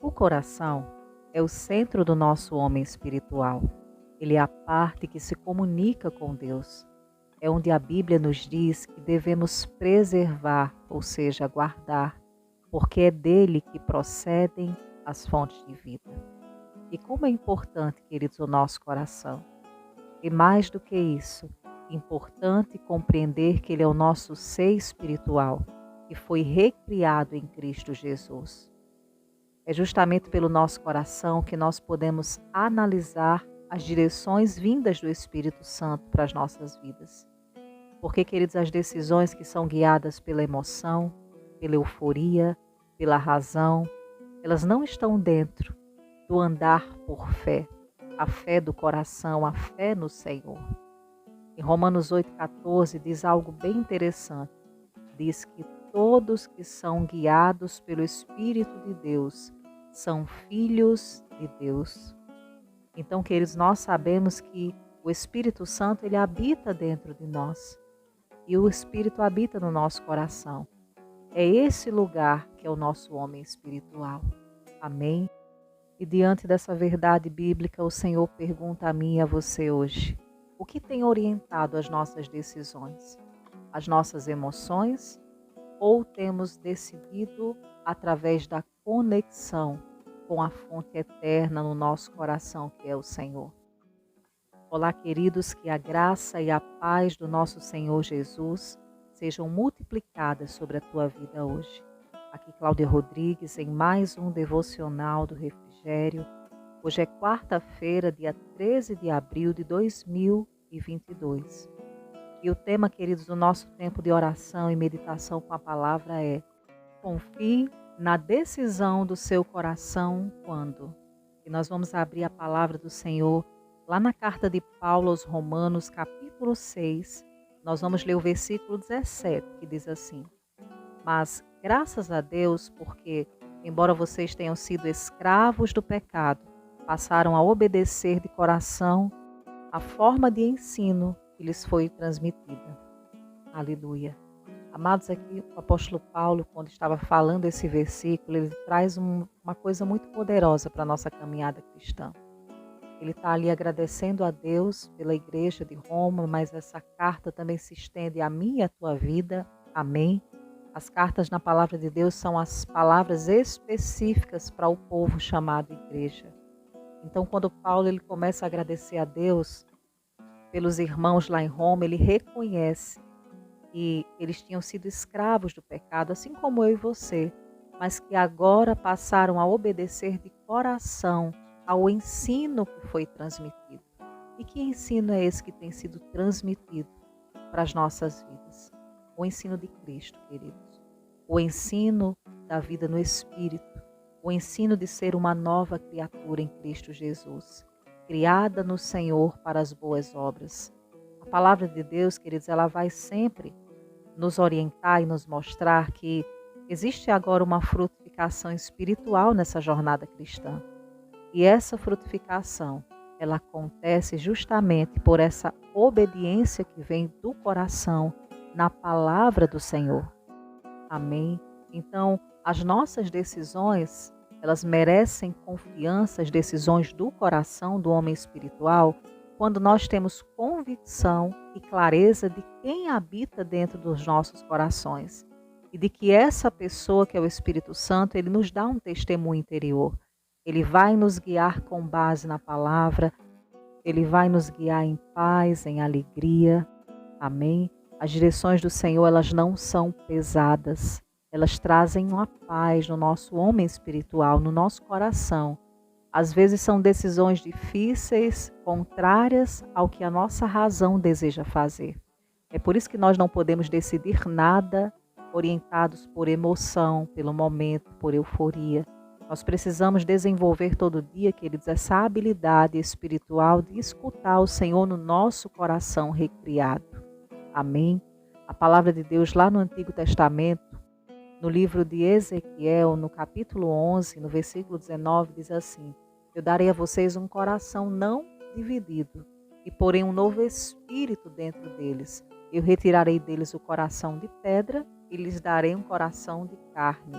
O coração é o centro do nosso homem espiritual. Ele é a parte que se comunica com Deus. É onde a Bíblia nos diz que devemos preservar, ou seja, guardar, porque é dele que procedem as fontes de vida. E como é importante, queridos, o nosso coração. E mais do que isso, importante compreender que ele é o nosso ser espiritual, que foi recriado em Cristo Jesus. É justamente pelo nosso coração que nós podemos analisar as direções vindas do Espírito Santo para as nossas vidas. Porque, queridos, as decisões que são guiadas pela emoção, pela euforia, pela razão, elas não estão dentro do andar por fé, a fé do coração, a fé no Senhor. Em Romanos 8,14 diz algo bem interessante. Diz que todos que são guiados pelo Espírito de Deus são filhos de Deus. Então, queridos, nós sabemos que o Espírito Santo, ele habita dentro de nós. E o Espírito habita no nosso coração. É esse lugar que é o nosso homem espiritual. Amém? E diante dessa verdade bíblica, o Senhor pergunta a mim e a você hoje: o que tem orientado as nossas decisões? As nossas emoções? Ou temos decidido através da conexão com a fonte eterna no nosso coração, que é o Senhor? Olá, queridos, que a graça e a paz do nosso Senhor Jesus sejam multiplicadas sobre a tua vida hoje. Aqui Cláudia Rodrigues em mais um devocional do Refrigério. Hoje é quarta-feira, dia 13 de abril de 2022. E o tema, queridos, do nosso tempo de oração e meditação com a palavra é: confie na decisão do seu coração quando? E nós vamos abrir a palavra do Senhor lá na carta de Paulo aos Romanos, capítulo 6, nós vamos ler o versículo 17, que diz assim: mas graças a Deus, porque, embora vocês tenham sido escravos do pecado, passaram a obedecer de coração a forma de ensino que lhes foi transmitida. Aleluia. Amados, aqui o apóstolo Paulo, quando estava falando esse versículo, ele traz uma coisa muito poderosa para a nossa caminhada cristã. Ele está ali agradecendo a Deus pela igreja de Roma, mas essa carta também se estende a mim e a tua vida. Amém? As cartas na palavra de Deus são as palavras específicas para o povo chamado igreja. Então, quando Paulo ele começa a agradecer a Deus pelos irmãos lá em Roma, ele reconhece que eles tinham sido escravos do pecado, assim como eu e você, mas que agora passaram a obedecer de coração ao ensino que foi transmitido. E que ensino é esse que tem sido transmitido para as nossas vidas? O ensino de Cristo, queridos. O ensino da vida no Espírito. O ensino de ser uma nova criatura em Cristo Jesus, criada no Senhor para as boas obras. A palavra de Deus, queridos, ela vai sempre nos orientar e nos mostrar que existe agora uma frutificação espiritual nessa jornada cristã. E essa frutificação, ela acontece justamente por essa obediência que vem do coração na palavra do Senhor. Amém? Então, as nossas decisões, elas merecem confiança, as decisões do coração do homem espiritual, quando nós temos convicção e clareza de quem habita dentro dos nossos corações. E de que essa pessoa, que é o Espírito Santo, ele nos dá um testemunho interior. Ele vai nos guiar com base na palavra, ele vai nos guiar em paz, em alegria. Amém? As direções do Senhor, elas não são pesadas. Elas trazem uma paz no nosso homem espiritual, no nosso coração. Às vezes são decisões difíceis, contrárias ao que a nossa razão deseja fazer. É por isso que nós não podemos decidir nada orientados por emoção, pelo momento, por euforia. Nós precisamos desenvolver todo dia, queridos, essa habilidade espiritual de escutar o Senhor no nosso coração recriado. Amém? A palavra de Deus lá no Antigo Testamento, no livro de Ezequiel, no capítulo 11, no versículo 19, diz assim: eu darei a vocês um coração não dividido e porém um novo espírito dentro deles. Eu retirarei deles o coração de pedra e lhes darei um coração de carne.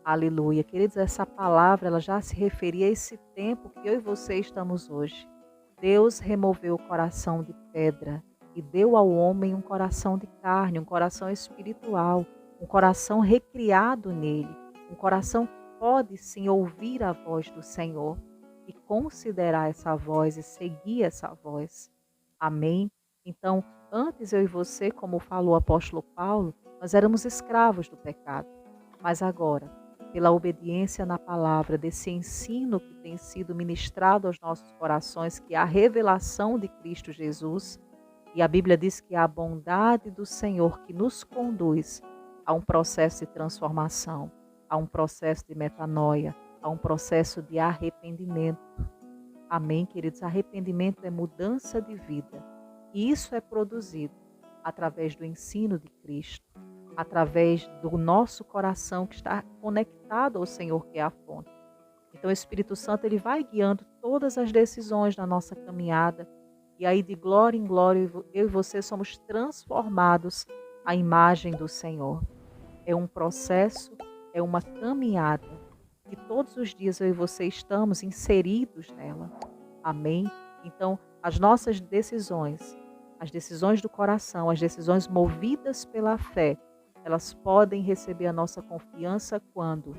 Aleluia. Queridos, essa palavra ela já se referia a esse tempo que eu e você estamos hoje. Deus removeu o coração de pedra e deu ao homem um coração de carne, um coração espiritual, um coração recriado nele, um coração que pode sim ouvir a voz do Senhor e considerar essa voz e seguir essa voz. Amém? Então, antes eu e você, como falou o apóstolo Paulo, nós éramos escravos do pecado, mas agora, pela obediência na palavra, desse ensino que tem sido ministrado aos nossos corações, que é a revelação de Cristo Jesus, e a Bíblia diz que é a bondade do Senhor que nos conduz a um processo de transformação, a um processo de metanoia, a um processo de arrependimento. Amém, queridos? Arrependimento é mudança de vida. E isso é produzido através do ensino de Cristo, através do nosso coração que está conectado ao Senhor, que é a fonte. Então, o Espírito Santo ele vai guiando todas as decisões da nossa caminhada. E aí, de glória em glória, eu e você somos transformados à imagem do Senhor. É um processo, é uma caminhada que todos os dias eu e você estamos inseridos nela. Amém? Então, as nossas decisões, as decisões do coração, as decisões movidas pela fé, elas podem receber a nossa confiança quando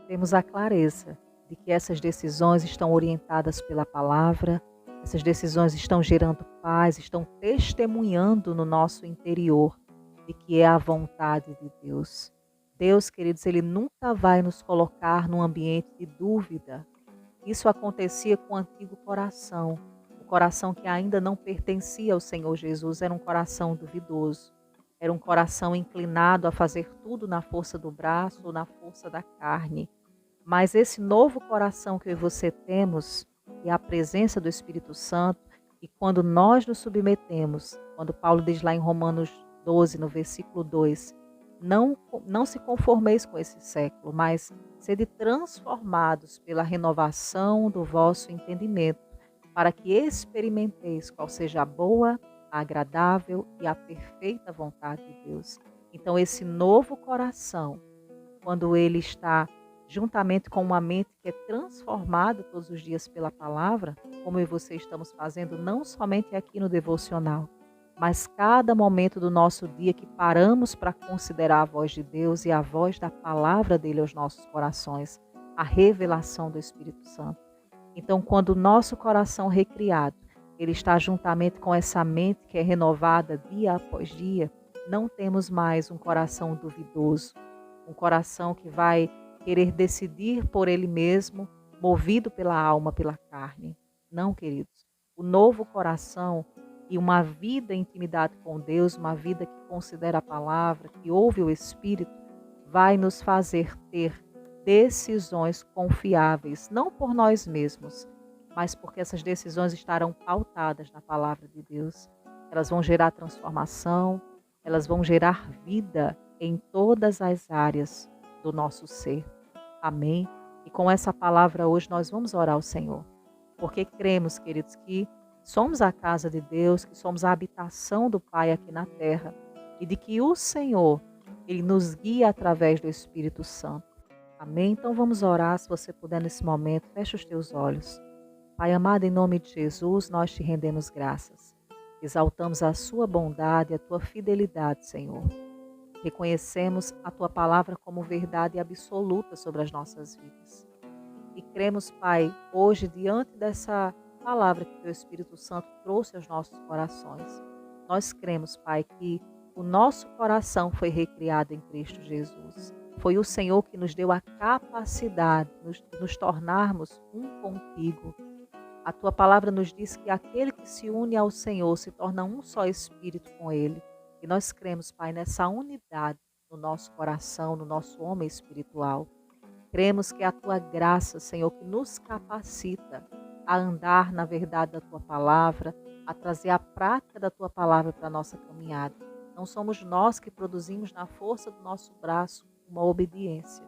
temos a clareza de que essas decisões estão orientadas pela palavra, essas decisões estão gerando paz, estão testemunhando no nosso interior de que é a vontade de Deus. Deus, queridos, Ele nunca vai nos colocar num ambiente de dúvida. Isso acontecia com o antigo coração. O coração que ainda não pertencia ao Senhor Jesus era um coração duvidoso. Era um coração inclinado a fazer tudo na força do braço ou na força da carne. Mas esse novo coração que eu e você temos, e a presença do Espírito Santo, e quando nós nos submetemos, quando Paulo diz lá em Romanos 12, no versículo 2, não se conformeis com esse século, mas sede transformados pela renovação do vosso entendimento, para que experimenteis qual seja a boa, a agradável e a perfeita vontade de Deus. Então, esse novo coração, quando ele está juntamente com uma mente que é transformada todos os dias pela palavra, como eu e você estamos fazendo, não somente aqui no devocional, mas cada momento do nosso dia que paramos para considerar a voz de Deus e a voz da palavra dele aos nossos corações, a revelação do Espírito Santo. Então, quando o nosso coração recriado, ele está juntamente com essa mente que é renovada dia após dia, não temos mais um coração duvidoso, um coração que vai querer decidir por ele mesmo, movido pela alma, pela carne. Não, queridos. O novo coração e uma vida em intimidade com Deus, uma vida que considera a palavra, que ouve o Espírito, vai nos fazer ter decisões confiáveis, não por nós mesmos, mas porque essas decisões estarão pautadas na palavra de Deus. Elas vão gerar transformação, elas vão gerar vida em todas as áreas do nosso ser. Amém? E com essa palavra hoje nós vamos orar ao Senhor, porque cremos, queridos, que somos a casa de Deus, que somos a habitação do Pai aqui na terra e de que o Senhor, Ele nos guia através do Espírito Santo. Amém? Então vamos orar, se você puder nesse momento, feche os teus olhos. Pai amado, em nome de Jesus, nós te rendemos graças. Exaltamos a sua bondade, a tua fidelidade, Senhor. Reconhecemos a tua palavra como verdade absoluta sobre as nossas vidas. E cremos, Pai, hoje, diante dessa palavra que o teu Espírito Santo trouxe aos nossos corações, nós cremos, Pai, que o nosso coração foi recriado em Cristo Jesus. Foi o Senhor que nos deu a capacidade de nos tornarmos um contigo. A tua palavra nos diz que aquele que se une ao Senhor se torna um só espírito com Ele. E nós cremos, Pai, nessa unidade no nosso coração, no nosso homem espiritual. Cremos que é a tua graça, Senhor, que nos capacita a andar na verdade da tua palavra, a trazer a prática da tua palavra para a nossa caminhada. Não somos nós que produzimos na força do nosso braço uma obediência,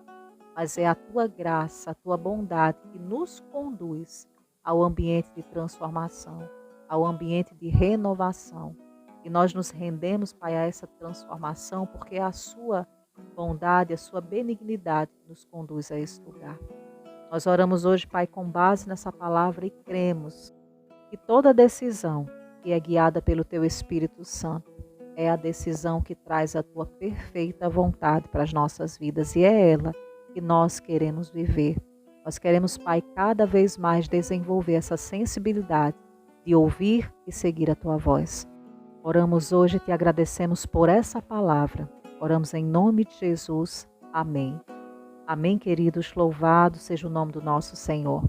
mas é a tua graça, a tua bondade que nos conduz ao ambiente de transformação, ao ambiente de renovação. E nós nos rendemos, Pai, a essa transformação, porque é a sua bondade, a sua benignidade que nos conduz a esse lugar. Nós oramos hoje, Pai, com base nessa palavra e cremos que toda decisão que é guiada pelo Teu Espírito Santo é a decisão que traz a Tua perfeita vontade para as nossas vidas e é ela que nós queremos viver. Nós queremos, Pai, cada vez mais desenvolver essa sensibilidade de ouvir e seguir a Tua voz. Oramos hoje e te agradecemos por essa palavra. Oramos em nome de Jesus. Amém. Amém, queridos. Louvado seja o nome do nosso Senhor.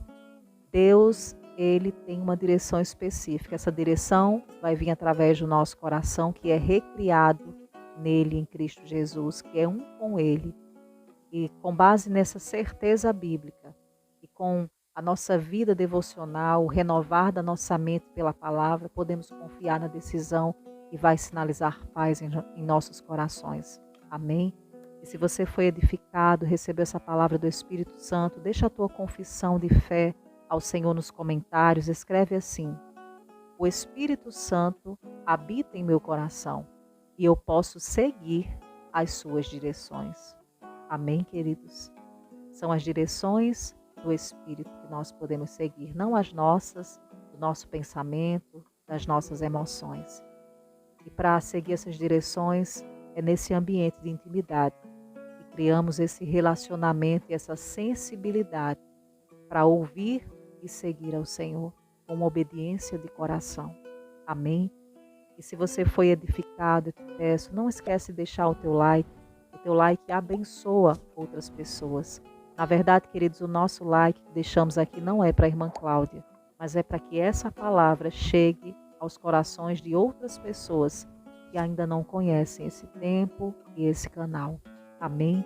Deus, Ele tem uma direção específica. Essa direção vai vir através do nosso coração, que é recriado nele, em Cristo Jesus, que é um com Ele. E com base nessa certeza bíblica e com a nossa vida devocional, o renovar da nossa mente pela palavra, podemos confiar na decisão que vai sinalizar paz em nossos corações. Amém? E se você foi edificado, recebeu essa palavra do Espírito Santo, deixa a tua confissão de fé ao Senhor nos comentários, escreve assim: o Espírito Santo habita em meu coração e eu posso seguir as suas direções. Amém, queridos? São as direções do Espírito que nós podemos seguir, não as nossas, do nosso pensamento, das nossas emoções. E para seguir essas direções, é nesse ambiente de intimidade que criamos esse relacionamento e essa sensibilidade para ouvir e seguir ao Senhor com uma obediência de coração. Amém? E se você foi edificado, eu te peço, não esquece de deixar o teu like. O teu like abençoa outras pessoas. Na verdade, queridos, o nosso like que deixamos aqui não é para a irmã Cláudia, mas é para que essa palavra chegue aos corações de outras pessoas que ainda não conhecem esse tempo e esse canal. Amém?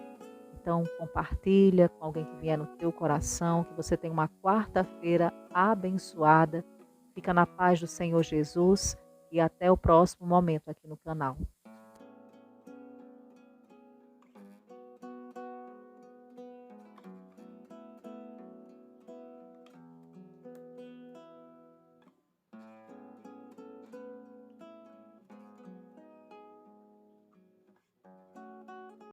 Então, compartilha com alguém que vier no teu coração, que você tenha uma quarta-feira abençoada. Fica na paz do Senhor Jesus e até o próximo momento aqui no canal.